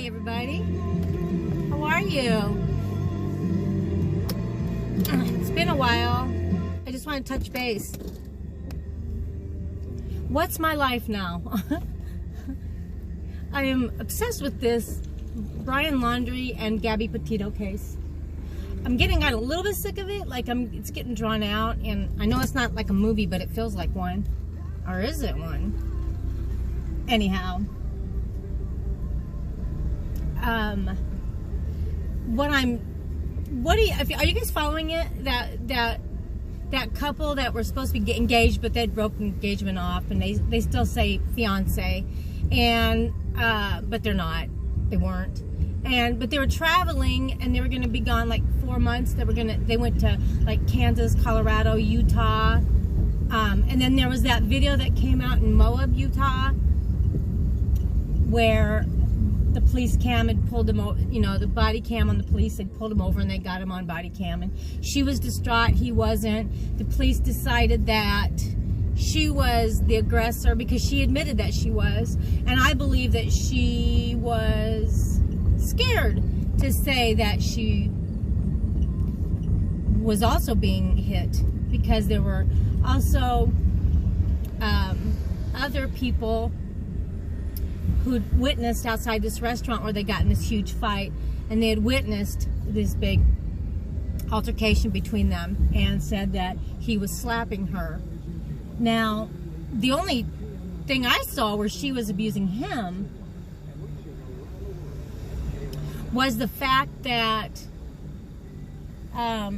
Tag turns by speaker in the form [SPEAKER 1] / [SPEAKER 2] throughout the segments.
[SPEAKER 1] Hi everybody, how are you? It's been a while. I just want to touch base. What's my life now? I am obsessed with this Brian Laundrie and Gabby Petito case. I'm getting a little bit sick of it. Like it's getting drawn out, and I know it's not like a movie, but it feels like one. Or is it one? Anyhow. Are you guys following it? That couple that were supposed to be engaged, but they'd broken engagement off, and they still say fiance, and but they're not. They weren't. But they were traveling, and they were going to be gone like 4 months. They went to like Kansas, Colorado, Utah, and then there was that video that came out in Moab, Utah, where the police cam had pulled him over. You know, the body cam on the police had pulled him over, and they got him on body cam. And she was distraught. He wasn't. The police decided that she was the aggressor because she admitted that she was, and I believe that she was scared to say that she was also being hit, because there were also other people who'd witnessed outside this restaurant where they got in this huge fight, and they had witnessed this big altercation between them and said that he was slapping her. Now, the only thing I saw where she was abusing him was the fact that well,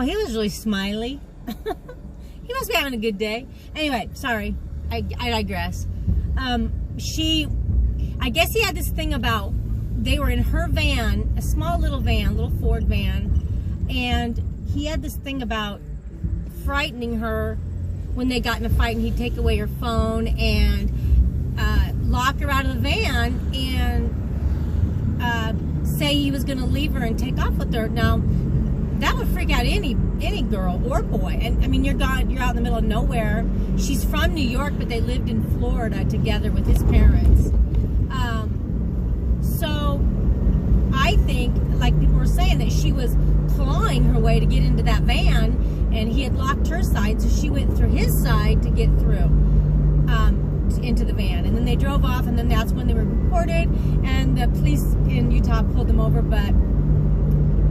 [SPEAKER 1] he was really smiley. He must be having a good day. Anyway, sorry, I digress. I guess he had this thing about, they were in her van, a small little van, little Ford van, and he had this thing about frightening her when they got in a fight, and he'd take away her phone and lock her out of the van and say he was going to leave her and take off with her. Now, that would freak out any girl or boy. And I mean, you're out in the middle of nowhere. She's from New York, but they lived in Florida together with his parents. So I think, like people were saying, that she was clawing her way to get into that van, and he had locked her side, so she went through his side to get through into the van. And then they drove off, and then that's when they were reported, and the police in Utah pulled them over, but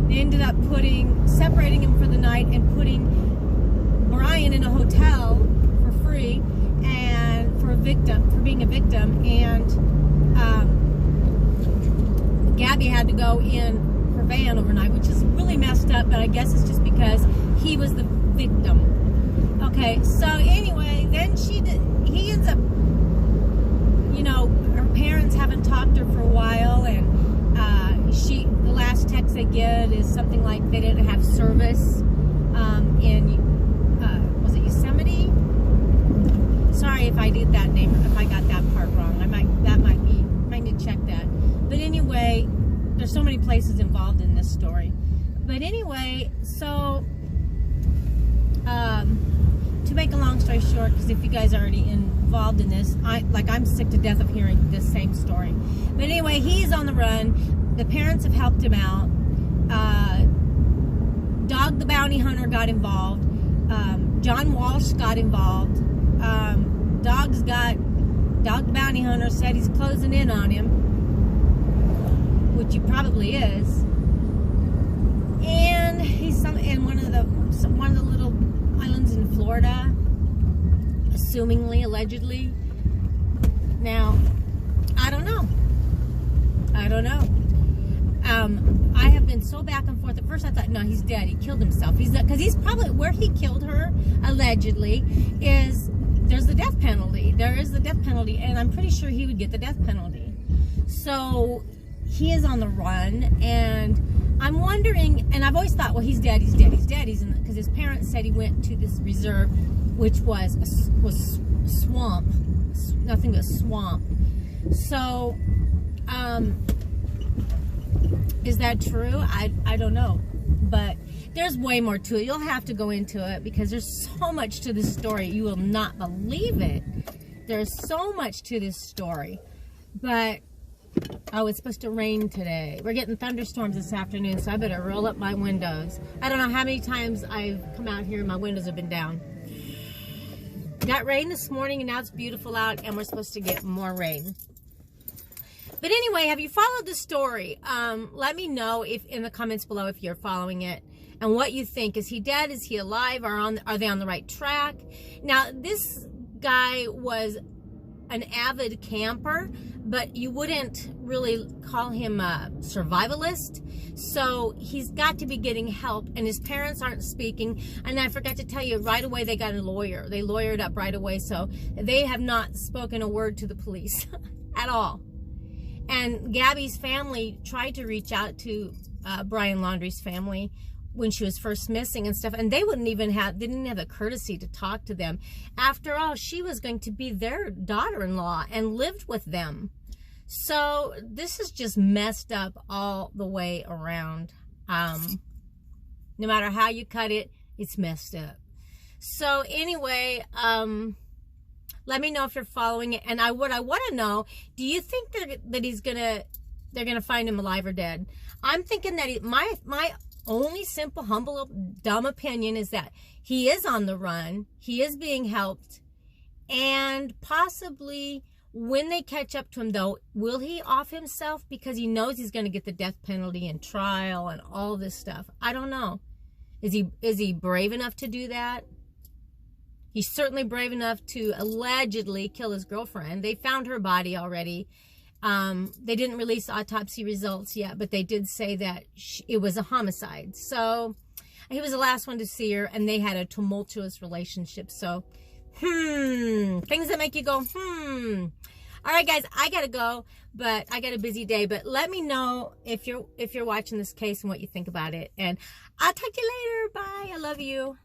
[SPEAKER 1] they ended up separating him for the night and putting Brian in a hotel for free, and for being a victim, and Gabby had to go in her van overnight, which is really messed up, but I guess it's just because he was the victim. Okay, so anyway, then he ends up, you know, her parents haven't talked to her for a while, and the last text they get is something like they didn't have service in was it Yosemite? Sorry if I did that name, if I got that part wrong. Might need to check that. But anyway, there's so many places involved in this story. But anyway, so to make a long story short, because if you guys are already involved in this, I'm sick to death of hearing this same story. But anyway, he's on the run. The parents have helped him out. Dog the bounty hunter got involved. John Walsh got involved. Dog the bounty hunter said he's closing in on him, which he probably is. And he's in one of the little islands in Florida, assumingly, allegedly. Now, I don't know. I have been so back and forth. At first I thought, no, he's dead. He killed himself. Because he's probably, where he killed her, allegedly, there's the death penalty. There is the death penalty, and I'm pretty sure he would get the death penalty. So he is on the run, and I'm wondering, and I've always thought, well, he's dead, because his parents said he went to this reserve, which was swamp, nothing but swamp. So, is that true? I don't know, but there's way more to it. You'll have to go into it, because there's so much to this story. You will not believe it. There's so much to this story. But, oh, it's supposed to rain today. We're getting thunderstorms this afternoon, so I better roll up my windows. I don't know how many times I've come out here and my windows have been down. Got rain this morning, and now it's beautiful out, and we're supposed to get more rain. But anyway, have you followed the story? Let me know if in the comments below if you're following it and what you think. Is he dead? Is he alive? Are they on the right track? Now, this guy was an avid camper, but you wouldn't really call him a survivalist. So he's got to be getting help, and his parents aren't speaking. And I forgot to tell you, right away they got a lawyer. They lawyered up right away, so they have not spoken a word to the police at all. And Gabby's family tried to reach out to Brian Laundrie's family when she was first missing and stuff, and they didn't have the courtesy to talk to them. After all, she was going to be their daughter-in-law and lived with them. So this is just messed up all the way around. No matter how you cut it, it's messed up. So anyway, let me know if you're following it. And what I want to know, do you think that they're gonna find him alive or dead? I'm thinking that my only simple, humble, dumb opinion is that he is on the run. He is being helped. And possibly when they catch up to him, though, will he off himself because he knows he's going to get the death penalty and trial and all this stuff? I don't know. Is he brave enough to do that? He's certainly brave enough to allegedly kill his girlfriend. They found her body already. They didn't release autopsy results yet, but they did say that it was a homicide. So he was the last one to see her, and they had a tumultuous relationship. So, things that make you go, All right, guys, I gotta go, but I got a busy day. But let me know if you're watching this case and what you think about it. And I'll talk to you later. Bye. I love you.